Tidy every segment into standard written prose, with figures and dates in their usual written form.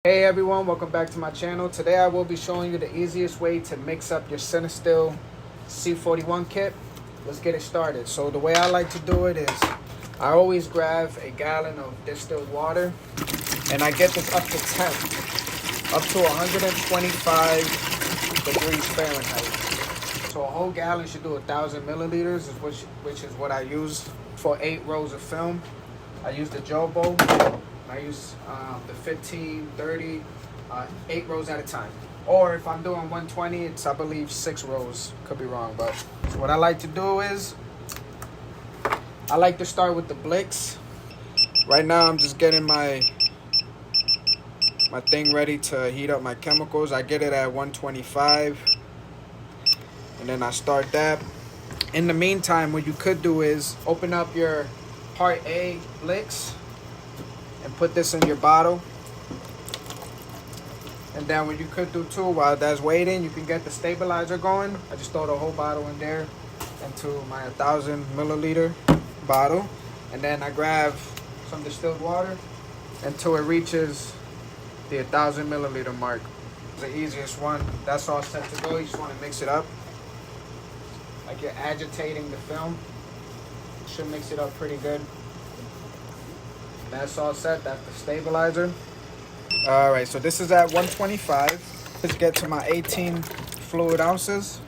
Hey everyone, welcome back to my channel. Today I will be showing you the easiest way to mix up your Cinestill C-41 kit. Let's get it started. So the way I like to do it is I always grab a gallon of distilled water and I get this up to 125 degrees Fahrenheit. So a whole gallon should do 1,000 milliliters, which is what I use for 8 rows of film. I use the Jobo. I use the 15, 30, 8 rows at a time. Or if I'm doing 120, it's, I believe, 6 rows. Could be wrong, but so what I like to do is I like to start with the Blix. Right now, I'm just getting my thing ready to heat up my chemicals. I get it at 125, and then I start that. In the meantime, what you could do is open up your Part A Blix and put this in your bottle. And then what you could do too, while that's waiting, you can get the stabilizer going. I just throw the whole bottle in there into my 1,000 milliliter bottle. And then I grab some distilled water until it reaches the 1,000 milliliter mark. It's the easiest one. That's all set to go. You just want to mix it up. Like you're agitating the film. Should mix it up pretty good. That's all set. That's the stabilizer. All right, so this is at 125. Let's get to my 18 fluid ounces.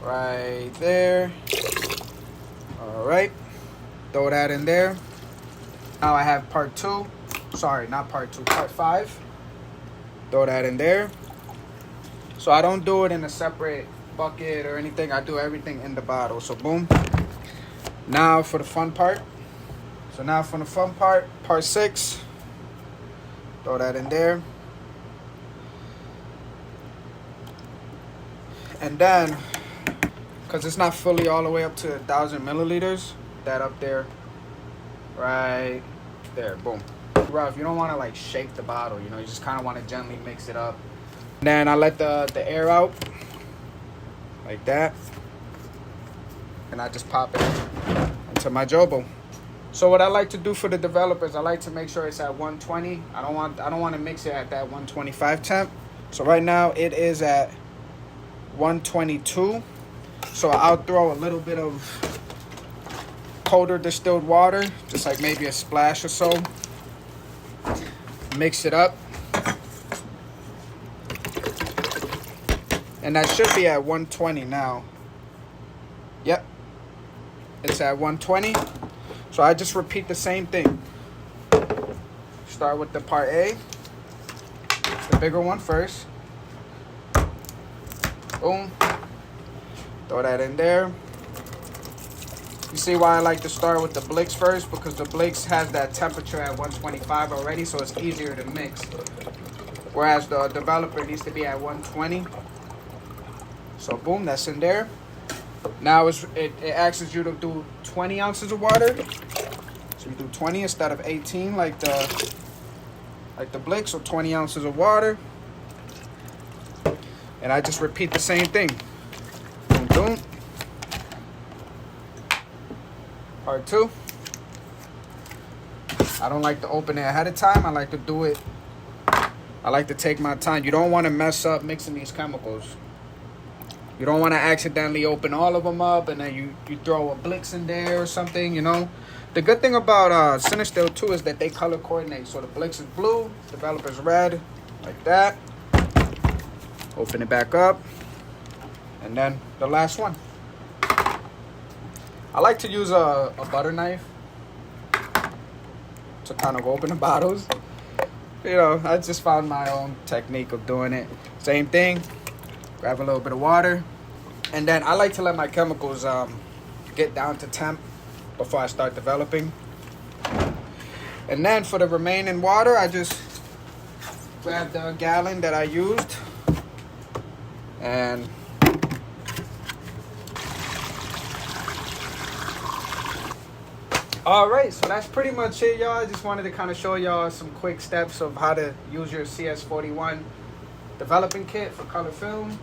Right there. All right, throw that in there. Now I have part 2. Sorry, not part 2, part 5. Throw that in there. So I don't do it in a separate bucket or anything. I do everything in the bottle. So boom. Now for the fun part. So now for the fun part, part 6. Throw that in there. And then, because it's not fully all the way up to 1,000 milliliters, that up there, right there, boom. Rough, you don't want to like shake the bottle, you know, you just kind of want to gently mix it up. And then I let the air out, like that. And I just pop it into my Jobo. So what I like to do for the developers, I like to make sure it's at 120. I don't want to mix it at that 125 temp. So right now it is at 122. So I'll throw a little bit of colder distilled water, just like maybe a splash or so. Mix it up. And that should be at 120 now. Yep. It's at 120. So I just repeat the same thing. Start with the part A, the bigger one first. Boom. Throw that in there. You see why I like to start with the Blix first? Because the Blix has that temperature at 125 already, so it's easier to mix. Whereas the developer needs to be at 120. So boom, that's in there. Now it asks you to do 20 ounces of water. So you do 20 instead of 18 like the Blix, so 20 ounces of water. And I just repeat the same thing. Boom, boom. Part 2. I don't like to open it ahead of time. I like to do it. I like to take my time. You don't want to mess up mixing these chemicals. You don't want to accidentally open all of them up and then you throw a Blix in there or something, you know. The good thing about Cinestill too is that they color coordinate. So the Blix is blue, developer's red, like that. Open it back up. And then the last one. I like to use a butter knife to kind of open the bottles. You know, I just found my own technique of doing it. Same thing. Grab a little bit of water. And then I like to let my chemicals get down to temp before I start developing. And then for the remaining water, I just grab the gallon that I used. And all right, so that's pretty much it, y'all. I just wanted to kind of show y'all some quick steps of how to use your CS41 developing kit for color film.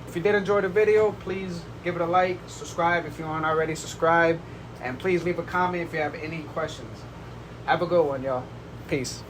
If you did enjoy the video, please give it a like, subscribe if you aren't already subscribed, and please leave a comment if you have any questions. Have a good one, y'all. Peace.